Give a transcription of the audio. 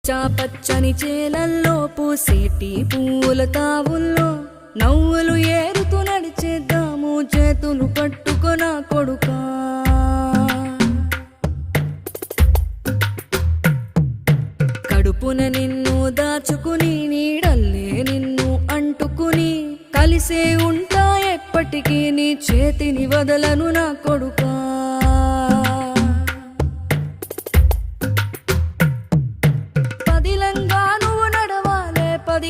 పచ్చా పచ్చని చేలల్లో పూసేటి పూల తావుల్లో నవ్వులు ఏరుతూ నడిచేద్దాము చేతులు పట్టుకొన కొడుకా. కడుపున నిన్ను దాచుకుని నీడల్లే నిన్ను అంటుకుని కలిసే ఉంటా ఎప్పటికీ నీ చేతిని వదలను నా కొడుకా. పదిలంగా నువ్వు నడవాలే 10